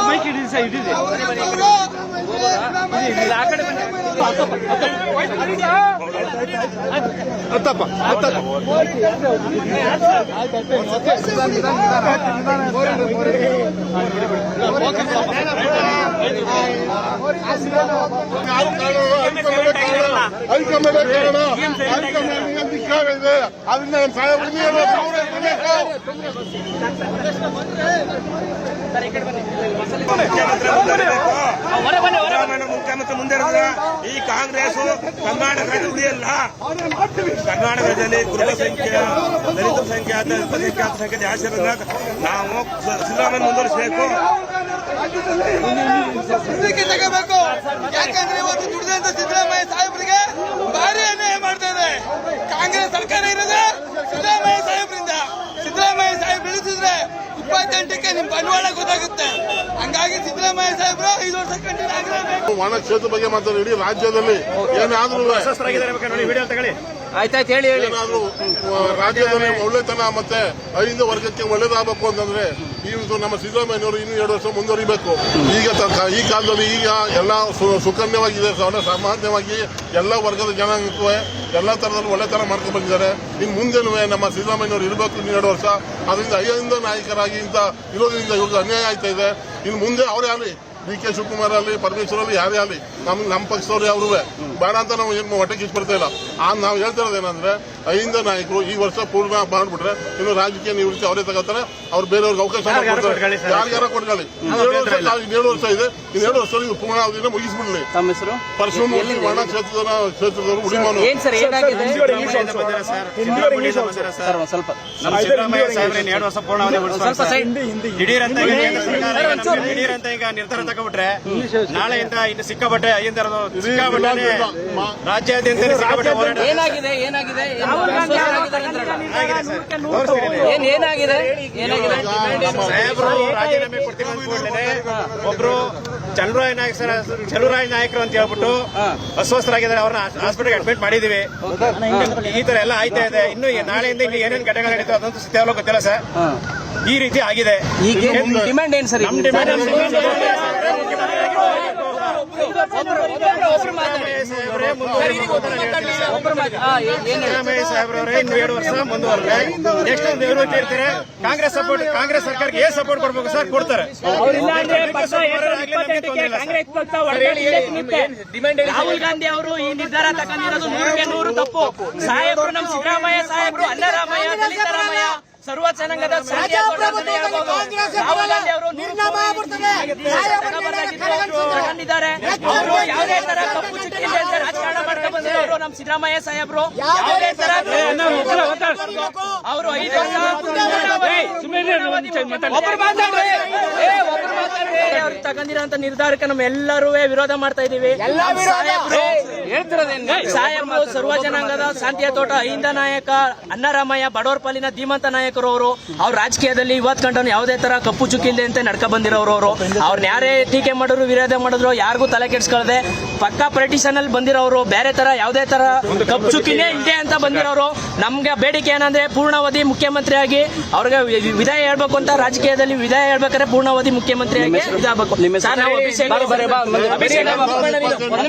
Mic ಹಿಡಿದಿ sir, ಹಿಡಿದಿ ಆ ಕಡೆ ಬನ್ನಿ. ಹತ್ತಪ್ಪ ಅದರಿಂದ ಮುಖ್ಯಮಂತ್ರಿ ಮುಂದೆ ಈ ಕಾಂಗ್ರೆಸ್ ಕರ್ನಾಟಕದಲ್ಲಿ ಉಳಿಯಲ್ಲ. ಕರ್ನಾಟಕದಲ್ಲಿ ಕುರುಬ ಸಂಖ್ಯೆ, ದಲಿತ ಸಂಖ್ಯೆ, ಅಲ್ಪಸಂಖ್ಯಾತ ಸಂಖ್ಯೆ ಜಾಸ್ತಿ ಇರೋದ್ರಿಂದ ನಾವು ಸಿದ್ದರಾಮಯ್ಯ ಮುಂದುವರಿಸಬೇಕು. ತಗೋಬೇಕು. ಯಾಕಂದ್ರೆ ಇವತ್ತು ದುಡಿದಂತ ಸಿದ್ದರಾಮಯ್ಯ ಸಾಹೇಬರಿಗೆ ಭಾರಿ ಅನ್ಯಾಯ ಮಾಡ್ತಾ ಇದೆ. ಕಾಂಗ್ರೆಸ್ ಸರ್ಕಾರ ಇರೋದೇ ಸಿದ್ದರಾಮಯ್ಯ ಸಾಹೇಬರಿಂದ. ಸಿದ್ದರಾಮಯ್ಯ ಸಾಹೇಬ್ ಬೆಳೆಸಿದ್ರೆ 28ಕ್ಕೆ ನಿಮ್ ಬಂಡವಾಳ ಗೊತ್ತಾಗುತ್ತೆ. ಹಂಗಾಗಿ ಸಿದ್ದರಾಮಯ್ಯ ಸಾಹೇಬ್ರು 5 ವರ್ಷ ಕಂಟಿನ್ಯೂ ಆಗಲೇಬೇಕು. ಒಣ ಕ್ಷೇತ್ರ ಬಗ್ಗೆ ಮಾತಾಡಿ. ಇಡೀ ರಾಜ್ಯದಲ್ಲಿ ಏನಾದ್ರೂ ಆಯ್ತಾಯ್ತು ಹೇಳಿ ಏನಾದ್ರೂ ರಾಜ್ಯದಲ್ಲಿ ಒಳ್ಳೆತನ ಮತ್ತೆ ಅಹಿಂದ ವರ್ಗಕ್ಕೆ ಒಳ್ಳೇದಾಗಬೇಕು ಅಂತಂದ್ರೆ ಇವತ್ತು ನಮ್ಮ ಸಿದ್ದರಾಮಯ್ಯನವರು ಇನ್ನೂ 2 ವರ್ಷ ಮುಂದುವರಿಬೇಕು. ಈಗ ಈ ಕಾಲದಲ್ಲಿ ಈಗ ಎಲ್ಲ ಸುಕನ್ಯವಾಗಿದೆ, ಸಾಮಾನ್ಯವಾಗಿ ಎಲ್ಲ ವರ್ಗದ ಜನಾಂಗಕ್ಕೂ ಎಲ್ಲ ತರದಲ್ಲಿ ಒಳ್ಳೆತನ ಮಾಡ್ಕೊಂಡು ಬಂದಿದ್ದಾರೆ. ಇನ್ನು ಮುಂದೆನೂ ನಮ್ಮ ಸಿದ್ದರಾಮಯ್ಯನವರು ಇರಬೇಕು ಇನ್ನೂ 2 ವರ್ಷ. ಅದರಿಂದ ಅಹಿಂದ ನಾಯಕರಾಗಿ ಇಂತ ಇರೋದ್ರಿಂದ ಇವಾಗ ಅನ್ಯಾಯ ಆಯ್ತಾ ಇದೆ. ಇನ್ನು ಮುಂದೆ ಅವರೇ ಆಗಲಿ, ಡಿ.ಕೆ. ಶಿವಕುಮಾರ್ ಆಗಲಿ, ಪರಮೇಶ್ವರ್ ಆಗಲಿ, ಯಾರೇ ಆಗಲಿ, ನಮ್ಮ ಪಕ್ಷದವ್ರು ಯಾರು ಬೇಡ ಅಂತ ನಾವು ಏನು ಹೊಟ್ಟೆ ಕಿಚ್ಬಿಡ್ತಾ ಇಲ್ಲ. ನಾವು ಹೇಳ್ತಾ ಇರೋದೇನಂದ್ರೆ ಅಹಿಂದ ನಾಯಕರು ಈ ವರ್ಷ ಪೂರ್ಣ ಮಾಡ್ಬಿಟ್ರೆ ಇನ್ನು ರಾಜಕೀಯ ನಿವೃತ್ತಿ ಅವರೇ ತಗೋತಾರೆ. ಅವ್ರು ಬೇರೆಯವ್ರಿಗೆ ಅವಕಾಶ ಮಾಡ್ಕೊಡ್ತಾರೆ. ಯಾರ್ಯಾರ ಕೊಟ್ಕೊಳ್ಳಿ. 7 ವರ್ಷ ಇದೆ. ಇನ್ನು 2 ವರ್ಷ ಪೂರ್ಣಾವಧಿನ ಮುಗಿಸ್ಬಿಡ್ಲಿ. ಪರಶುರಾಮ ಒಣ ಕ್ಷೇತ್ರದವರು ಉಳಿಮಾನು ಅಂತ ಈಗ ನಿರ್ಧಾರ ತಗೊಂಡ್ಬಿಟ್ರೆ ನಾಳೆಯಿಂದ ಇನ್ನು ಸಿಕ್ಕಾಪಟ್ಟೆ ರಾಜ್ಯಾದ್ಯಂತ ಸಿಕ್ಕಾಪಟ್ಟೆ ಹೋರಾಟ ಸಾಹೇಬರು ರಾಜೀನಾಮೆ ಕೊಡ್ತೀವಿ ಅಂದ್ಕೊಂಡೇನೆ ಒಬ್ರು ಚಲುರಾಯ ನಾಯಕರು ಅಂತ ಹೇಳ್ಬಿಟ್ಟು ಅಸ್ವಸ್ಥರಾಗಿದ್ದಾರೆ. ಅವ್ರನ್ನ ಹಾಸ್ಪಿಟಲ್ಗೆ ಅಡ್ಮಿಟ್ ಮಾಡಿದೀವಿ. ಈ ತರ ಎಲ್ಲ ಆಯ್ತಾ ಇದೆ. ಇನ್ನು ನಾಳೆಯಿಂದ ಇಲ್ಲಿ ಏನೇನು ಘಟನೆಗಳು ನಡೀತಾವೆ ಅದಂತೂ ಸತ್ಯಾವಲೋ ಗೊತ್ತಿಲ್ಲ ಸರ್. ಈ ರೀತಿ ಆಗಿದೆ. ಡಿಮ್ಯಾಂಡ್ ಏನು ಸರ್? ಸಿದ್ದರಾಮಯ್ಯ ಸಾಹೇಬ್ರವರೇ ಇನ್ನು 2 ವರ್ಷ ಮುಂದುವರೆದ್ರೆ ನೆಕ್ಸ್ಟ್ ನಿವೃತ್ತಿ ಇರ್ತಾರೆ. ಕಾಂಗ್ರೆಸ್ ಸರ್ಕಾರಕ್ಕೆ ಏನ್ ಸಪೋರ್ಟ್ ಕೊಡ್ಬೇಕು ಸರ್? ಕೊಡ್ತಾರೆ. ರಾಹುಲ್ ಗಾಂಧಿ ಅವರು ಈ ನಿರ್ಧಾರ ತಗೊಂಡಿರೋದು 100ಕ್ಕೆ 100 ತಪ್ಪು. ಸಾಹೇಬರು ನಮ್ಮ ಸಿದ್ದರಾಮಯ್ಯ ಸಾಹೇಬರು ಅನ್ನರಾಮಯ್ಯ, ದಲಿತರಾಮಯ್ಯ, ಸರ್ವ ಜನಾಂಗದ ರಾಹುಲ್ ಗಾಂಧಿ ಅವರು ತಗೊಂಡಿದ್ದಾರೆ. ಅವರು ಯಾವುದೇ ತರ ಕಪ್ಪು ಚುಕ್ಕಿ ರಾಜಕಾರಣ ಮಾಡ್ಕೊಂಡು ಬಂದಿರೋರು ನಮ್ಮ ಸಿದ್ದರಾಮಯ್ಯ ಸಾಹೇಬರು. ಯಾವುದೇ ತರ ಅವರು 5 ವರ್ಷ ಅವ್ರು ತಗೊಂಡಿರೋಂತ ನಿರ್ಧಾರಕ್ಕೆ ನಮ್ಮ ಎಲ್ಲರೂ ವಿರೋಧ ಮಾಡ್ತಾ ಇದೀವಿ. ಸಾಹೇಬರು ಸರ್ವ ಜನಾಂಗದ ಶಾಂತಿಯ ತೋಟ, ಅಹಿಂದ ನಾಯಕ, ಅನ್ನರಾಮಯ್ಯ, ಬಡವರ ಪಾಲಿನ ಧೀಮಂತ ನಾಯಕರು ಅವರು. ಅವ್ರ ರಾಜಕೀಯದಲ್ಲಿ ಇವತ್ತು ಕಂಡು ಯಾವುದೇ ತರ ಕಪ್ಪು ಚುಕ್ಕಿಲ್ದೆ ಅಂತ ನಡ್ಕ ಬಂದಿರೋರು ಅವರು. ಅವ್ರನ್ನ ಯಾರೇ ಟೀಕೆ ಮಾಡಿದ್ರು, ವಿರೋಧ ಮಾಡಿದ್ರು ಯಾರಿಗೂ ತಲೆ ಕೆಡ್ಸ್ಕೊಳ್ಳದೆ ಪಕ್ಕಾ ಪೊಲಿಟಿಷನ್ ಅಲ್ಲಿ ಬಂದಿರೋರು. ಬೇರೆ ತರ ಯಾವುದೇ ತರ ಕಪ್ಪು ಚುಕ್ಕಿನೇ ಇದೆ ಅಂತ ಬಂದಿರೋರು. ನಮ್ಗೆ ಬೇಡಿಕೆ ಏನಂದ್ರೆ ಪೂರ್ಣಾವಧಿ ಮುಖ್ಯಮಂತ್ರಿಯಾಗಿ ಅವ್ರಿಗೆ ವಿದಾಯ ಹೇಳ್ಬೇಕು ಅಂತ. ರಾಜಕೀಯದಲ್ಲಿ ವಿದಾಯ ಹೇಳ್ಬೇಕಾದ್ರೆ ಪೂರ್ಣಾವಧಿ ಮುಖ್ಯಮಂತ್ರಿಯಾಗಿ ಇದಾಗಬೇಕು.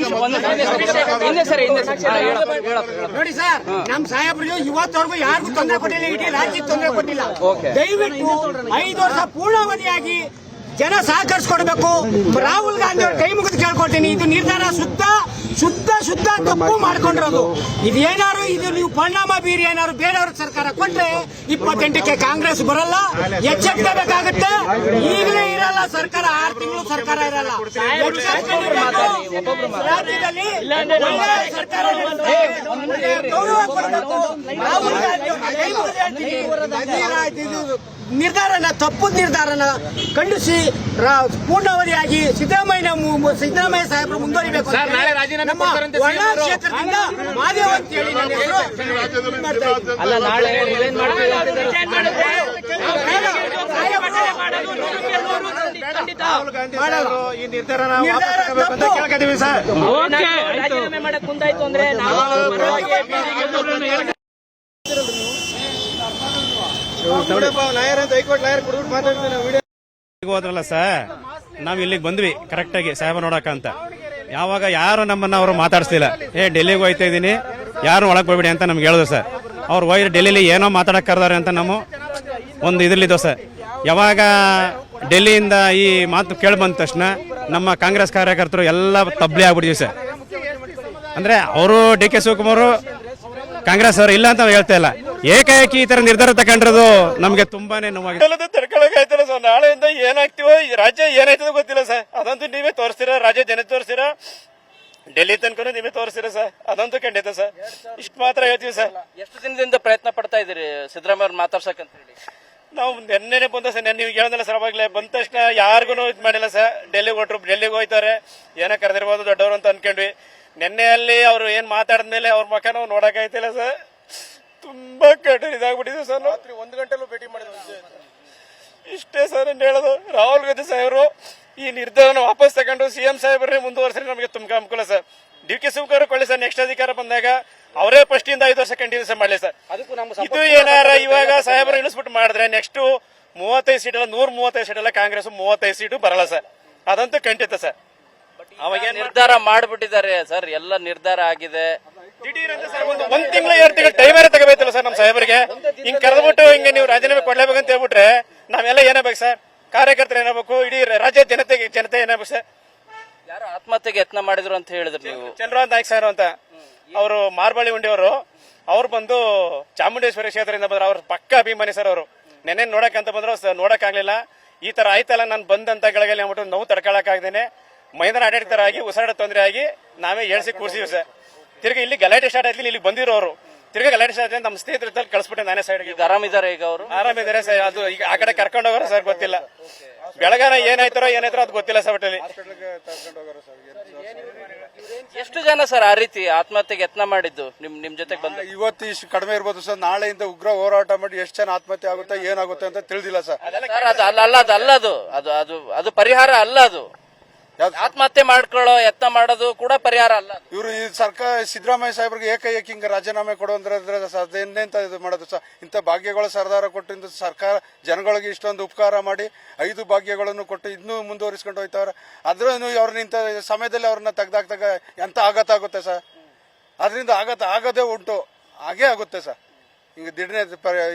ನೋಡಿ ಸರ್, ನಮ್ ಸಾಹೇಬ್ರಿಗೆ ಇವತ್ತವರೆಗೂ ಯಾರಿಗೂ ತೊಂದರೆ ಕೊಟ್ಟಿಲ್ಲ, ಇಡೀ ರಾಜ್ಯಕ್ಕೆ ತೊಂದರೆ ಕೊಟ್ಟಿಲ್ಲ. ದಯವಿಟ್ಟು 5 ವರ್ಷ ಪೂರ್ಣಾವಧಿಯಾಗಿ ಜನ ಸಹಕರಿಸ್ಕೊಡ್ಬೇಕು. ರಾಹುಲ್ ಗಾಂಧಿ ಅವ್ರ ಕೈ ಮುಗಿದು ಕೇಳ್ಕೊಳ್ತೀನಿ. ಇದು ನಿರ್ಧಾರ ಶುದ್ಧ ತಪ್ಪು ಮಾಡ್ಕೊಂಡಿರೋದು. ಇದೇನಾದ್ರು ಇದು ನೀವು ಪರಿಣಾಮ ಬೀರಿ ಏನಾದ್ರು ಬೇರೆಯವ್ರ ಸರ್ಕಾರ ಕೊಟ್ರೆ 28ಕ್ಕೆ ಕಾಂಗ್ರೆಸ್ ಬರಲ್ಲ. ಎಚ್ಚೆತ್ಕೋಬೇಕಾಗತ್ತೆ. ಈಗಲೇ ಇರಲ್ಲ ಸರ್ಕಾರ, 6 ತಿಂಗಳು ಸರ್ಕಾರ ಇರಲ್ಲ. ರಾಜ್ಯದಲ್ಲಿ ಸರ್ಕಾರ ಗೌರವ ಕೊಡಬೇಕು. ರಾಹುಲ್ ಗಾಂಧಿ ನಿರ್ಧಾರನ ತಪ್ಪು ನಿರ್ಧಾರನ ಖಂಡಿಸಿ ಪೂರ್ಣಾವಧಿಯಾಗಿ ಸಿದ್ದರಾಮಯ್ಯ ಸಾಹೇಬರು ಮುಂದುವರಿಬೇಕು. ನಮ್ಮ ಒಣ ಕ್ಷೇತ್ರದಿಂದ ಮಾದೇವ್ ಅಂತ ಹೇಳಿ ನನ್ನ ಹೆಸರು. ಅಲ್ಲ, ನಾಳೆ ಖಂಡಿತ ರಾಹುಲ್ ಗಾಂಧಿ ಅವರು ಈ ನಿರ್ಧಾರನ ವಾಪಸ್ ತಗೋಬೇಕು ಅಂತ ತಪ್ಪು. ಕೇಳ್ಕೊತೀವಿ ಸರ್. ರಾಜೀನಾಮೆ ಮಾಡಕ್ ಮುಂದಾಯ್ತು ಅಂದ್ರೆ ನಾವು ಪರವಾಗಿ ಹೋದ್ರಲ್ಲ ಸರ್, ನಾವ್ ಇಲ್ಲಿಗೆ ಬಂದ್ವಿ ಕರೆಕ್ಟ್ ಆಗಿ ಸಾಹೇಬ ನೋಡಕ ಅಂತ. ಯಾವಾಗ ಯಾರು ನಮ್ಮನ್ನ ಅವರು ಮಾತಾಡಿಸ್ಲಿಲ್ಲ. ಡೆಲ್ಲಿಗೆ ಹೋಯ್ತಾ ಇದೀನಿ, ಯಾರು ಒಳಗ್ ಹೋಗ್ಬಿಡಿ ಅಂತ ನಮ್ಗೆ ಹೇಳಿದ್ರು ಸರ್. ಅವ್ರು ಹೋಗಿ ಡೆಲ್ಲಿಲಿ ಏನೋ ಮಾತಾಡಕ್ ಕರ್ದಾರೆ ಅಂತ ನಾವು ಒಂದು ಇದ್ರಲ್ಲಿದ್ದೋ ಸರ್. ಯಾವಾಗ ಡೆಲ್ಲಿಯಿಂದ ಈ ಮಾತು ಕೇಳಿ ಬಂದ ತಕ್ಷಣ ನಮ್ಮ ಕಾಂಗ್ರೆಸ್ ಕಾರ್ಯಕರ್ತರು ಎಲ್ಲ ತಬ್ಲಿ ಆಗ್ಬಿಟ್ಟಿದ್ವಿ ಸರ್. ಅಂದ್ರೆ ಅವರು ಡಿ ಕೆ ಶಿವಕುಮಾರ್ ಕಾಂಗ್ರೆಸ್ ಅವರು ಇಲ್ಲ ಅಂತ ಹೇಳ್ತಾ ಇಲ್ಲ, ಏಕಾಏಕಿ ಈ ತರ ನಿರ್ಧಾರ ತಗೊಂಡಿರೋದು ನಮ್ಗೆ ತುಂಬಾನೇ ನೋವಾಗಿದೆ. ತಡ್ಕೊಳಕಾಯ್ತಲ್ಲ ಸರ್. ನಾಳೆಯಿಂದ ಏನಾಗ್ತೀವೋ, ರಾಜ್ಯ ಏನಾಯ್ತದೋ ಗೊತ್ತಿಲ್ಲ ಸರ್. ಅದಂತೂ ನೀವೇ ತೋರಿಸ್ತೀರಾ, ರಾಜ್ಯ ಜನ ತೋರಿಸ್ತೀರಾ, ಡೆಲ್ಲಿ ತನಕ ನೀವೇ ತೋರಿಸ್ತೀರಾ ಸರ್. ಅದಂತೂ ಖಂಡಿತ ಸರ್. ಇಷ್ಟು ಮಾತ್ರ ಹೇಳ್ತೀವಿ ಸರ್. ಎಷ್ಟು ದಿನದಿಂದ ಪ್ರಯತ್ನ ಪಡ್ತಾ ಇದ್ದೀರಿ ಸಿದ್ದರಾಮಯ್ಯ ಅವ್ರು ಮಾತಾಡ್ಸಕ್ ಅಂತ ಹೇಳಿ? ನಾವು ನೆನ್ನೆ ಬಂದ ಸರ್. ನೀವು ಹೇಳೋದಲ್ಲ ಸರ್, ಅವಾಗಲೇ ಬಂದ ತಕ್ಷಣ ಯಾರಿಗೂ ಇದು ಮಾಡಿಲ್ಲ ಸರ್. ಡೆಲ್ಲಿಗೆ ಹೊಟ್ರು, ಡೆಲ್ಲಿಗೆ ಹೋಯ್ತಾರೆ, ಏನೋ ಕರೆದಿರ್ಬೋದು ದೊಡ್ಡವರು ಅಂತ ಅನ್ಕೊಂಡ್ವಿ. ನೆನ್ನೆಯಲ್ಲಿ ಅವ್ರು ಏನ್ ಮಾತಾಡಿದ್ಮೇಲೆ ಅವ್ರ ಮಕ್ಕ ನಾವು ನೋಡಕ್ಕಾಯ್ತಿಲ್ಲ ಸರ್. ತುಂಬಾ ಕಠಿಣ ಇದಾಗ್ಬಿಟ್ಟಿದೆ ಸರ್. ರಾತ್ರಿ 1 ಗಂಟೆಲ್ಲೂ ಭೇಟಿ ಮಾಡಿದ್ವಿ. ಇಷ್ಟೇ ಸರ್ ಹೇಳೋದು. ರಾಹುಲ್ ಗಾಂಧಿ ಸಾಹೇಬರು ಈ ನಿರ್ಧಾರನ ವಾಪಸ್ ತಗೊಂಡು ಸಿಎಂ ಸಾಹೇಬ್ರೆ ಮುಂದುವರೆಸಿದ್ರೆ ನಮಗೆ ತುಂಬಾ ಅನುಕೂಲ ಸರ್. ಡಿ ಕೆ ಶಿವಕುಮಾರ್ ಕೊಳ್ಳಿ ಸರ್. ನೆಕ್ಸ್ಟ್ ಅಧಿಕಾರ ಬಂದಾಗ ಅವರೇ ಫಸ್ಟ್ ಇಂದ 5 ವರ್ಷ ಕಂಟಿನ್ಯೂಸ್ ಮಾಡಲಿ ಸರ್. ಇದು ಏನಾರ ಇವಾಗ ಸಾಹೇಬರು ಇಳಿಸ್ಬಿಟ್ಟು ಮಾಡಿದ್ರೆ ನೆಕ್ಸ್ಟ್ 35 ಸೀಟ್ ಅಲ್ಲ, 135 ಸೀಟ್ ಅಲ್ಲ, ಕಾಂಗ್ರೆಸ್ 35 ಸೀಟು ಬರಲ್ಲ ಸರ್. ಅದಂತೂ ಖಂಡಿತ ಸರ್. ಅವಾಗ ನಿರ್ಧಾರ ಮಾಡ್ಬಿಟ್ಟಿದ್ದಾರೆ ಸರ್, ಎಲ್ಲ ನಿರ್ಧಾರ ಆಗಿದೆ. ಒಂದ್ ತಿಂಗಳ 2 ತಿಂಗಳು ಟೈಮ್ ತಗೋಬೇಕಲ್ಲ ಸರ್ ನಮ್ಮ ಸಾಹೇಬರಿಗೆ. ಹಿಂಗ್ ಕರೆದ್ಬಿಟ್ಟು ಹಿಂಗೆ ನೀವು ರಾಜೀನಾಮೆ ಕೊಡ್ಲೇಬೇಕಂತ ಹೇಳ್ಬಿಟ್ರೆ ನಾವೆಲ್ಲ ಏನಾಗಬೇಕು ಸರ್? ಕಾರ್ಯಕರ್ತರು ಏನಾಗಬೇಕು, ಇಡೀ ರಾಜ್ಯ ಜನತೆ ಏನಾಗಬೇಕು ಸರ್? ಯಾರು ಆತ್ಮಹತ್ಯೆಗೆ ಯತ್ನ ಮಾಡಿದ್ರು ಅಂತ ಹೇಳಿದ್ರು ನೀವು? ಚಂದ್ರಕಾಂತ್ ನಾಯ್ಕ ಸರ್ ಅಂತ ಅವರು ಮಾರ್ಬಳ್ಳಿ ಉಂಡಿಯವರು. ಅವ್ರು ಬಂದು ಚಾಮುಂಡೇಶ್ವರಿ ಕ್ಷೇತ್ರದಿಂದ ಬಂದ್ರು. ಅವ್ರ ಪಕ್ಕ ಅಭಿಮಾನಿ ಸರ್. ಅವರು ನೆನ್ನೆ ನೋಡಕ್ ಬಂದ್ರು, ನೋಡಕ್ ಆಗ್ಲಿಲ್ಲ. ಈ ತರ ಆಯ್ತಲ್ಲ, ನಾನು ಬಂದಂತ ಗಳಿಗೆ ಅಂದ್ಬಿಟ್ಟು ನೋವು ತಡ್ಕೊಳಕ್ ಆಗದೇನೆ ಮೈದಾನ ಆಡಳಿತರಾಗಿ ಉಸಿರಾಡ ತೊಂದರೆ ಆಗಿ ನಾವೇ ಏಳ್ಸಿ ಕೂರ್ಸಿವಿ ಸರ್. ತಿರ್ಗಿ ಇಲ್ಲಿ ಗಲಾಟೆ ಸ್ಟಾರ್ಟ್ ಆಯ್ತು. ಇಲ್ಲಿ ಬಂದಿರೋರು ತಿರ್ಗಿ ಗಲಾಟೆ ಸ್ಟಾರ್ಟ್ ಆಯ್ತು. ನಮ್ಮ ಸ್ನೇಹಿತರ ಕಳಿಸ್ಬಿಟ್ಟೆ ನಾನೇ ಸೈಡ್ಗೆ. ಆರಾಮಿದ್ದಾರೆ ಈಗ ಅವರು? ಆರಾಮಿದ್ದಾರೆ ಸರ್. ಅದು ಈಗ ಆ ಕಡೆ ಕರ್ಕೊಂಡು ಹೋಗೋರು ಸರ್, ಗೊತ್ತಿಲ್ಲ. ಬೆಳಗಾನ ಏನಾಯ್ತಾರೋ ಅದು ಗೊತ್ತಿಲ್ಲ ಸರ್. ಒಟ್ಟಲ್ಲಿ ಎಷ್ಟು ಜನ ಸರ್ ಆ ರೀತಿ ಆತ್ಮಹತ್ಯೆಗೆ ಯತ್ನ ಮಾಡಿದ್ದು ನಿಮ್ ಜೊತೆಗೆ ಬಂದು? ಇವತ್ತು ಇಷ್ಟು ಕಡಿಮೆ ಇರ್ಬೋದು ಸರ್. ನಾಳೆಯಿಂದ ಉಗ್ರ ಹೋರಾಟ ಮಾಡಿ ಎಷ್ಟು ಜನ ಆತ್ಮಹತ್ಯೆ ಆಗುತ್ತೆ ಏನಾಗುತ್ತೆ ಅಂತ ತಿಳಿದಿಲ್ಲ ಸರ್. ಅದು ಪರಿಹಾರ ಅಲ್ಲ. ಅದು ಆತ್ಮಹತ್ಯೆ ಮಾಡ್ಕೊಳ್ಳೋ ಯತ್ನ ಮಾಡೋದು ಕೂಡ ಪರಿಹಾರ ಅಲ್ಲ. ಇವರು ಈ ಸರ್ಕಾರ ಸಿದ್ದರಾಮಯ್ಯ ಸಾಹೇಬ್ರಿಗೆ ಏಕೈಕ ಹಿಂಗ ರಾಜೀನಾಮೆ ಕೊಡು ಅಂದ್ರೆ ಇನ್ನೆಂತ ಇದು ಮಾಡೋದು ಸರ್? ಇಂಥ ಭಾಗ್ಯಗಳ ಸರ್ದಾರ ಕೊಟ್ಟಿಂದ ಸರ್ಕಾರ ಜನಗಳಿಗೆ ಇಷ್ಟೊಂದು ಉಪಕಾರ ಮಾಡಿ 5 ಭಾಗ್ಯಗಳನ್ನು ಕೊಟ್ಟು ಇನ್ನೂ ಮುಂದುವರಿಸ್ಕೊಂಡು ಹೋಯ್ತವ್ರೆ. ಆದ್ರೂ ಅವ್ರನ್ನ ಇಂಥ ಸಮಯದಲ್ಲಿ ಅವ್ರನ್ನ ತೆಗ್ದಾಕ್ದಾಗ ಎಂತ ಆಘಾತ ಆಗುತ್ತೆ ಸರ್. ಅದರಿಂದ ಆಘಾತ ಆಗದೇ ಉಂಟು, ಹಾಗೇ ಆಗುತ್ತೆ ಸರ್. ಹಿಂಗ ದಿಢನೆ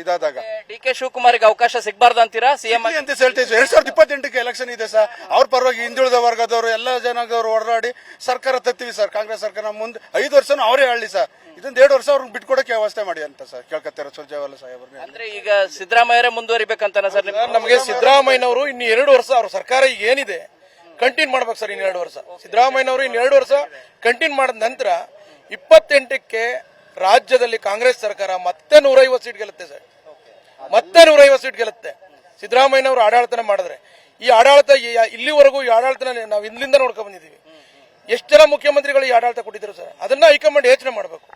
ಇದಾದಾಗ ಡಿ ಕೆ ಶಿವಕುಮಾರ್ಗೆ ಅವಕಾಶ ಸಿಗಬಾರ್ದು ಅಂತೀರಾ ಸಿಎಂ ಅಂತ ಹೇಳ್ತೀವಿ. 2028ಕ್ಕೆ ಎಲೆಕ್ಷನ್ ಇದೆ ಸರ್. ಅವ್ರ ಪರವಾಗಿ ಹಿಂದುಳಿದ ವರ್ಗದವರು ಎಲ್ಲ ಜನದವರು ಹೋರಾಡಿ ಸರ್ಕಾರ ತತ್ತೀವಿ ಸರ್. ಕಾಂಗ್ರೆಸ್ ಸರ್ಕಾರ ಮುಂದೆ 5 ವರ್ಷನೂ ಅವರೇ ಆಳ್ಲಿ ಸರ್. ಇದೊಂದು 2 ವರ್ಷ ಅವ್ರಿಗೆ ಬಿಟ್ಕೊಡಕ್ಕೆ ವ್ಯವಸ್ಥೆ ಮಾಡಿ ಅಂತ ಸರ್ ಕೇಳ್ಕೊತಾರೆ ಸುರ್ಜೇವಾಲ ಸಾಹೇಬ್ರನ್ನ. ಅಂದ್ರೆ ಈಗ ಸಿದ್ದರಾಮಯ್ಯರೇ ಮುಂದುವರಿಬೇಕಂತಾನ ಸರ್? ನಮಗೆ ಸಿದ್ದರಾಮಯ್ಯನವರು ಇನ್ನು 2 ವರ್ಷ ಅವ್ರ ಸರ್ಕಾರ ಈಗ ಏನಿದೆ ಕಂಟಿನ್ಯೂ ಮಾಡ್ಬೇಕು ಸರ್. ಇನ್ನು 2 ವರ್ಷ ಸಿದ್ದರಾಮಯ್ಯನವರು ಇನ್ನು 2 ವರ್ಷ ಕಂಟಿನ್ಯೂ ಮಾಡಿದ ನಂತರ 28ಕ್ಕೆ ರಾಜ್ಯದಲ್ಲಿ ಕಾಂಗ್ರೆಸ್ ಸರ್ಕಾರ ಮತ್ತೆ 150 ಸೀಟ್ ಗೆಲ್ಲುತ್ತೆ ಸರ್. ಮತ್ತೆ 150 ಸೀಟ್ ಗೆಲ್ಲುತ್ತೆ ಸಿದ್ದರಾಮಯ್ಯನವರು ಆಡಳಿತನ ಮಾಡಿದ್ರೆ. ಈ ಆಡಳಿತ ಇಲ್ಲಿವರೆಗೂ ಈ ಆಡಳಿತನ ನಾವು ಇಲ್ಲಿಂದ ನೋಡ್ಕೊಂಡ್ ಬಂದಿದ್ದೀವಿ. ಎಷ್ಟು ಜನ ಮುಖ್ಯಮಂತ್ರಿಗಳು ಈ ಆಡಳಿತ ಕೊಟ್ಟಿದ್ರು ಸರ್? ಅದನ್ನ ಹೈಕಮಾಂಡ್ ಯೋಚನೆ ಮಾಡಬೇಕು.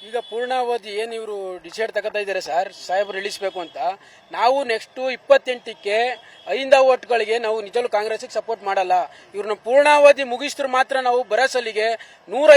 ಈಗ ಪೂರ್ಣಾವಧಿ ಏನು ಇವರು ಡಿಸೈಡ್ ತಗೋತಾ ಇದ್ದಾರೆ ಸರ್ ಸಾಹೇಬ್ರು ಇಳಿಸಬೇಕು ಅಂತ. ನಾವು ನೆಕ್ಸ್ಟ್ 28ಕ್ಕೆ 5 ಓಟ್ಗಳಿಗೆ ನಾವು ನಿಜವೂ ಕಾಂಗ್ರೆಸ್ಗೆ ಸಪೋರ್ಟ್ ಮಾಡಲ್ಲ. ಇವ್ರನ್ನ ಪೂರ್ಣಾವಧಿ ಮುಗಿಸಿದ್ರು ಮಾತ್ರ ನಾವು ಬರೋ ಸಲಿಗೆ 150